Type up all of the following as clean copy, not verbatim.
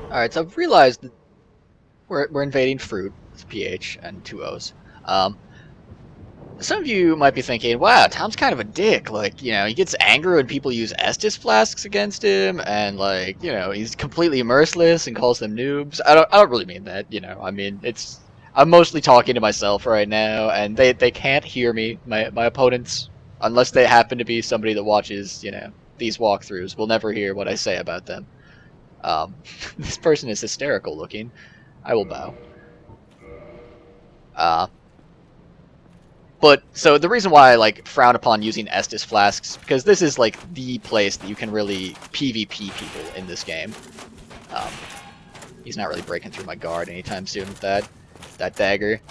Alright, so I've realized that we're invading fruit with PH and two O's. Um, some of you might be thinking, wow, Tom's kind of a dick. Like, he gets angry when people use Estus flasks against him, and like, he's completely merciless and calls them noobs. I don't really mean that, I mean, I'm mostly talking to myself right now, and they can't hear me. My opponents, unless they happen to be somebody that watches, these walkthroughs, will never hear what I say about them. This person is hysterical looking. I will bow. Uh, But so the reason why I like frown upon using Estus flasks, because this is like the place that you can really PvP people in this game. Um, he's not really breaking through my guard anytime soon with that dagger.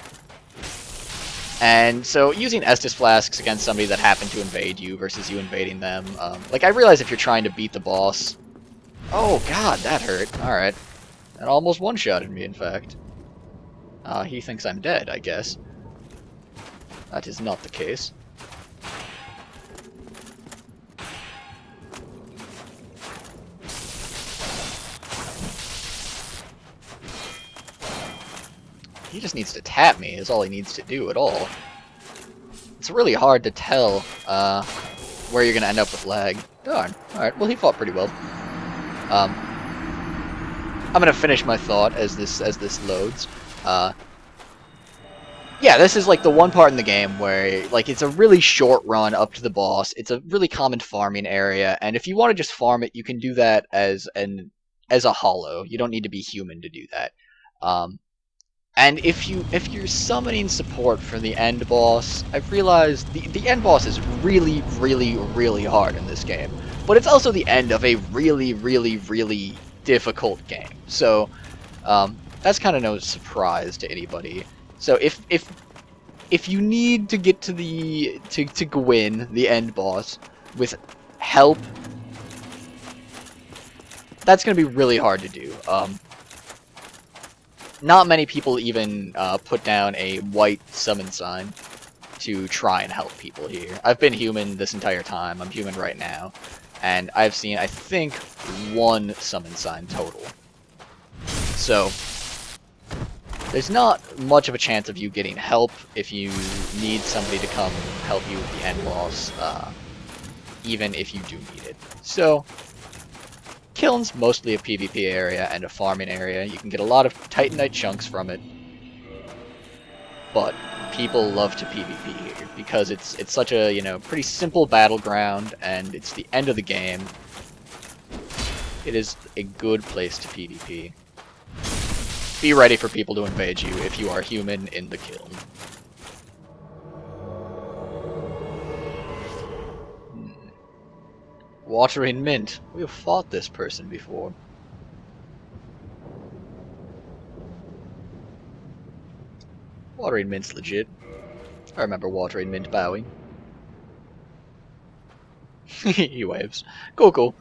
And so using Estus flasks against somebody that happened to invade you versus you invading them, like I realize if you're trying to beat the boss. Oh god, that hurt. All right, that almost one-shotted me. In fact, he thinks I'm dead, I guess. That is not the case. He just needs to tap me, is all he needs to do at all. It's really hard to tell where you're going to end up with lag. Darn. Alright, well he fought pretty well. I'm going to finish my thought as this loads. Yeah, this is like the one part in the game where like it's a really short run up to the boss. It's a really common farming area, and if you want to just farm it, you can do that as a hollow. You don't need to be human to do that. And if you're summoning support for the end boss, I've realized the end boss is really, really, really hard in this game. But it's also the end of a really, really, really difficult game. So that's kind of no surprise to anybody. So if you need to get to to win the end boss with help, that's gonna be really hard to do. Not many people even put down a white summon sign to try and help people here. I've been human this entire time. I'm human right now, and I've seen, I think, one summon sign total. So there's not much of a chance of you getting help if you need somebody to come help you with the end boss, even if you do need it. So Kiln's mostly a PvP area and a farming area. You can get a lot of Titanite chunks from it, but people love to PvP here because it's such a pretty simple battleground, and it's the end of the game. It is a good place to PvP. Be ready for people to invade you if you are human in the Kiln. Watering Mint. We have fought this person before. Watering Mint's legit. I remember Watering Mint bowing. He waves. Cool, cool.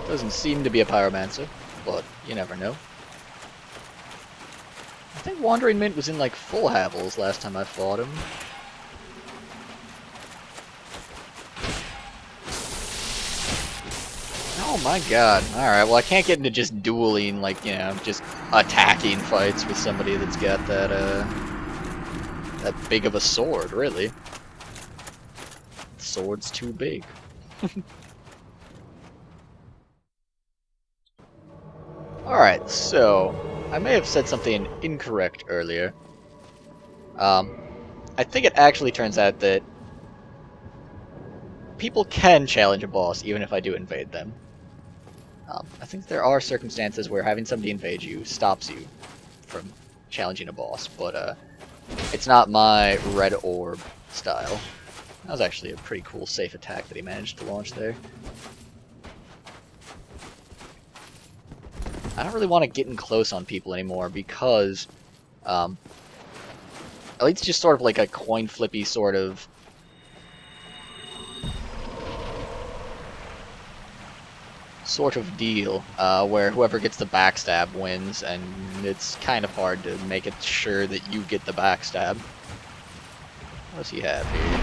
Doesn't seem to be a pyromancer, but you never know. I think Wandering Mint was in like full Havels last time I fought him. Oh my god. Alright, well I can't get into just dueling, like, just attacking fights with somebody that's got that big of a sword, really. The sword's too big. Alright, so I may have said something incorrect earlier. I think it actually turns out that people can challenge a boss even if I do invade them. I think there are circumstances where having somebody invade you stops you from challenging a boss, but it's not my red orb style. That was actually a pretty cool safe attack that he managed to launch there. I don't really want to get in close on people anymore because at least just sort of like a coin flippy sort of deal where whoever gets the backstab wins, and it's kind of hard to make it sure that you get the backstab. What does he have here?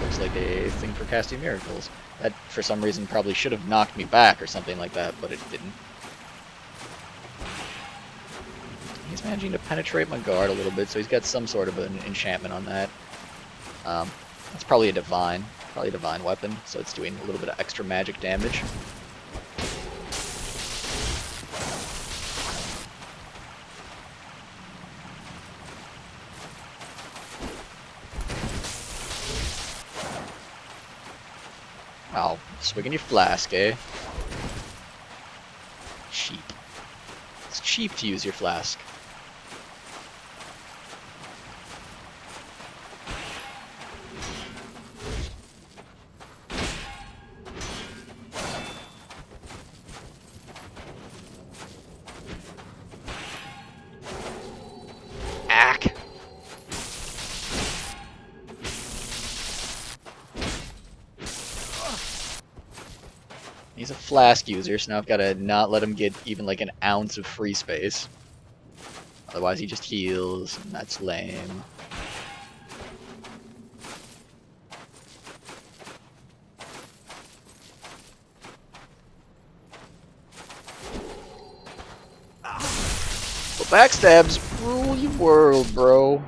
looks like a thing for casting miracles. That, for some reason, probably should have knocked me back or something like that, but it didn't. He's managing to penetrate my guard a little bit, so he's got some sort of an enchantment on that. That's probably a divine weapon, so it's doing a little bit of extra magic damage. Oh, swigging your flask, eh? Cheap. It's cheap to use your flask. Ack! He's a flask user, so now I've got to not let him get even like an ounce of free space. Otherwise he just heals, and that's lame. Well, backstabs rule your world, bro.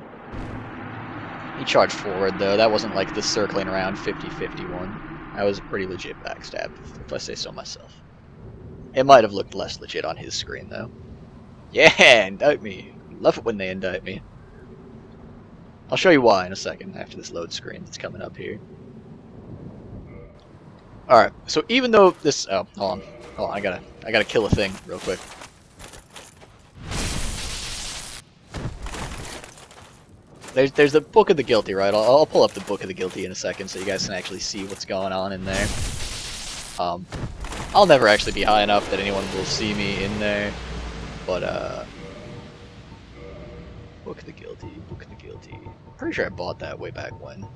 He charged forward, though. That wasn't like the circling around 50-50 one. That was a pretty legit backstab, if I say so myself. It might have looked less legit on his screen, though. Yeah, indict me. Love it when they indict me. I'll show you why in a second, after this load screen that's coming up here. Alright, so even though this... Oh, hold on, I gotta kill a thing real quick. There's the Book of the Guilty, right? I'll pull up the Book of the Guilty in a second so you guys can actually see what's going on in there. I'll never actually be high enough that anyone will see me in there, but Book of the Guilty, Book of the Guilty. I'm pretty sure I bought that way back when.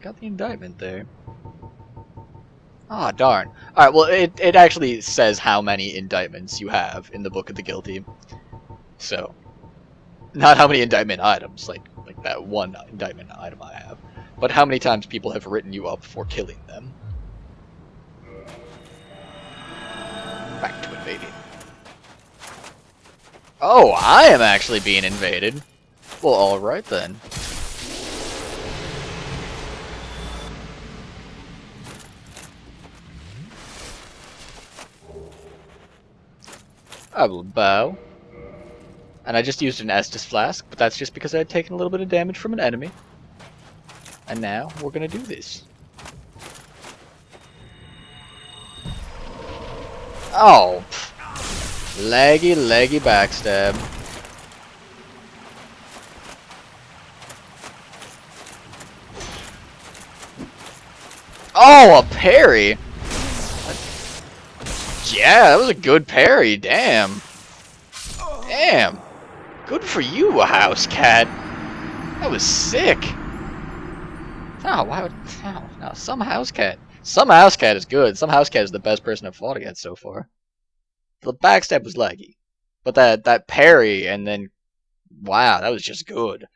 Got the indictment there. Ah, darn. Alright, well, it actually says how many indictments you have in the Book of the Guilty. So... not how many indictment items, like that one indictment item I have, but how many times people have written you up for killing them. Back to invading. Oh, I am actually being invaded. Well, alright then. I will bow. And I just used an Estus Flask, but that's just because I had taken a little bit of damage from an enemy. And now, we're gonna do this. Oh! Laggy, laggy backstab. Oh, a parry! Yeah, that was a good parry, damn. Damn! Good for you, house cat. That was sick. Oh, why would... Oh, no, some house cat. Some house cat is good. Some house cat is the best person I've fought against so far. The backstab was laggy. But that parry and then... Wow, that was just good.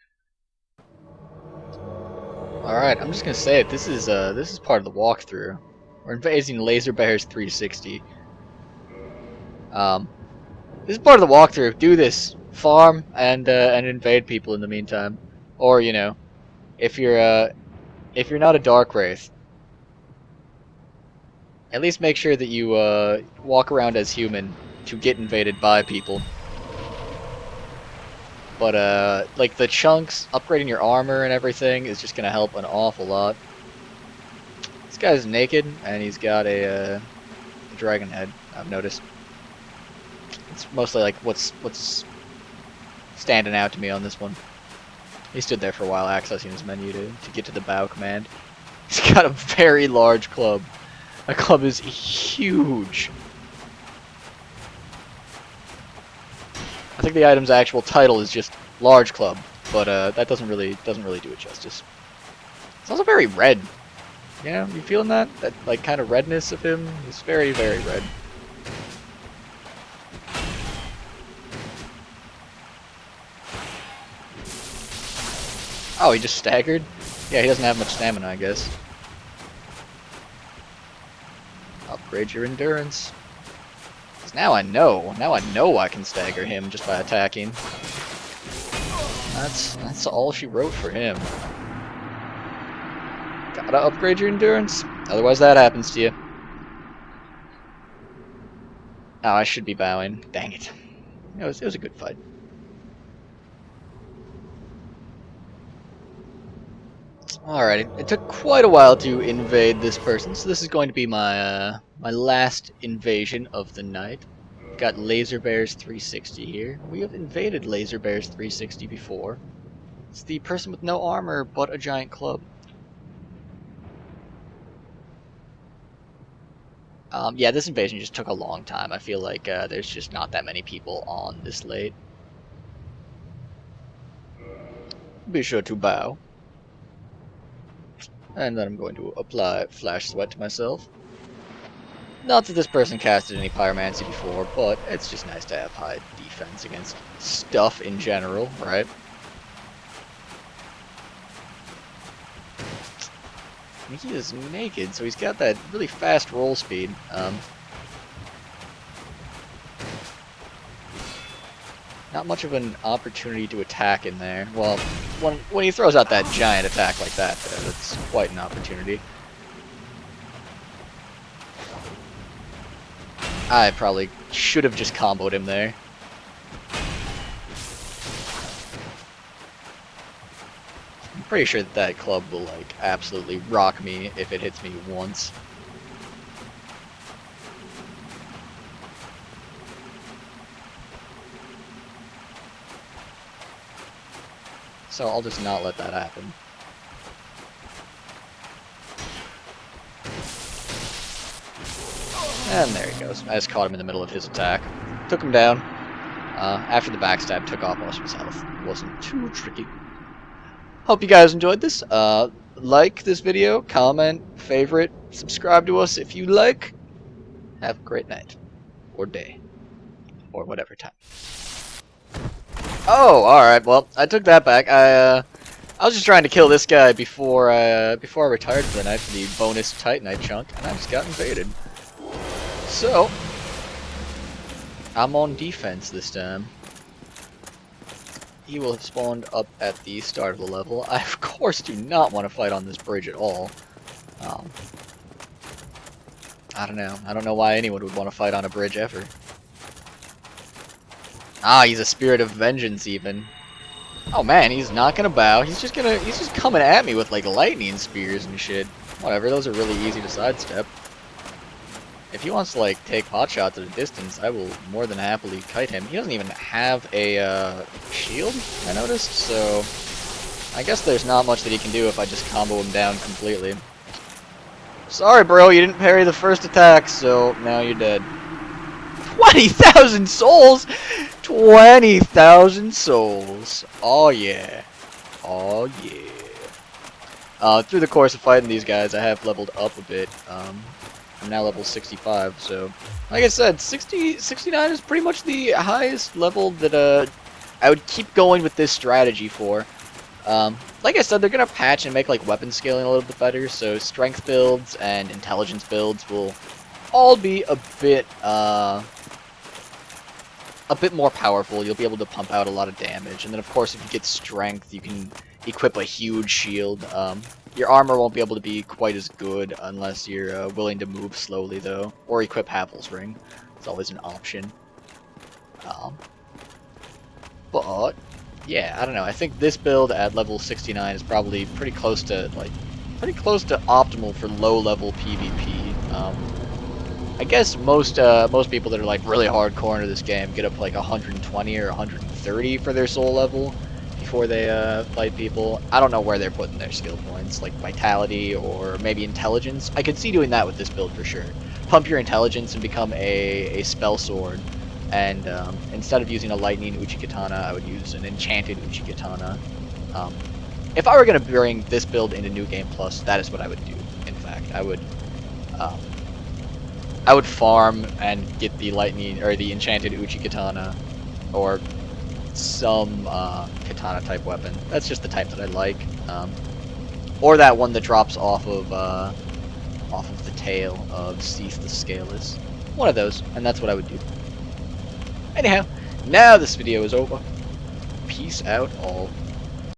Alright, I'm just gonna say it. This is part of the walkthrough. We're invading Laser Bear's 360. This is part of the walkthrough. Do this. Farm and invade people in the meantime. Or, you know, if you're not a Dark Wraith, at least make sure that you walk around as human to get invaded by people. But like the chunks, upgrading your armor and everything is just gonna help an awful lot. This guy's naked and he's got a dragon head, I've noticed. It's mostly like what's standing out to me on this one. He stood there for a while accessing his menu to get to the bow command. He's got a very large club. That club is huge. I think the item's actual title is just large club, but that doesn't really do it justice. It's also very red. You know, you feeling that? That like kind of redness of him? He's very, very red. Oh, he just staggered? Yeah, he doesn't have much stamina, I guess. Upgrade your endurance. 'Cause now I know. Now I know I can stagger him just by attacking. That's all she wrote for him. Gotta upgrade your endurance. Otherwise that happens to you. Oh, I should be bowing. Dang it. It was a good fight. Alright, it took quite a while to invade this person, so this is going to be my my last invasion of the night. Got Laser Bears 360 here. We have invaded Laser Bears 360 before. It's the person with no armor but a giant club. Yeah, this invasion just took a long time. I feel like there's just not that many people on this late. Be sure to bow. And then I'm going to apply Flash Sweat to myself. Not that this person casted any Pyromancy before, but it's just nice to have high defense against stuff in general, right? He is naked, so he's got that really fast roll speed. Not much of an opportunity to attack in there. Well, when he throws out that giant attack like that, though, that's quite an opportunity. I probably should have just comboed him there. I'm pretty sure that that club will, like, absolutely rock me if it hits me once. So I'll just not let that happen. And there he goes. I just caught him in the middle of his attack. Took him down. After the backstab, took off most of his health. Wasn't too tricky. Hope you guys enjoyed this. Like this video, comment, favorite, subscribe to us if you like. Have a great night. Or day. Or whatever time. Oh, alright, well, I took that back. I was just trying to kill this guy before I retired for the night for the bonus Titanite chunk, and I just got invaded. So, I'm on defense this time. He will have spawned up at the start of the level. I, of course, do not want to fight on this bridge at all. I don't know. I don't know why anyone would want to fight on a bridge ever. Ah, he's a spirit of vengeance even. Oh man, he's not gonna bow. He's just coming at me with like lightning spears and shit. Whatever, those are really easy to sidestep. If he wants to like take pot shots at a distance, I will more than happily kite him. He doesn't even have a shield, I noticed, so I guess there's not much that he can do if I just combo him down completely. Sorry bro, you didn't parry the first attack, so now you're dead. 20,000 souls! 20,000 souls. Oh yeah. Oh yeah. Through the course of fighting these guys, I have leveled up a bit. I'm now level 65, so like I said, 69 is pretty much the highest level that I would keep going with this strategy for. Like I said, they're gonna patch and make like weapon scaling a little bit better, so strength builds and intelligence builds will all be a bit more powerful. You'll be able to pump out a lot of damage, and then of course if you get strength, you can equip a huge shield. Your armor won't be able to be quite as good unless you're willing to move slowly though, or equip Havel's Ring. It's always an option. But yeah, I don't know. I think this build at level 69 is probably pretty close to optimal for low-level PvP. I guess most people that are like really hardcore into this game get up to like 120 or 130 for their soul level before they fight people. I don't know where they're putting their skill points, like vitality or maybe intelligence. I could see doing that with this build for sure. Pump your intelligence and become a spell sword. And instead of using a lightning Uchi-Katana, I would use an enchanted Uchi-Katana. If I were going to bring this build into New Game Plus, that is what I would do. In fact, I would farm and get the lightning or the enchanted Uchi-Katana, or some katana type weapon. That's just the type that I like. Or that one that drops off of the tail of Seath the Scaleless. One of those, and that's what I would do. Anyhow, now this video is over. Peace out all.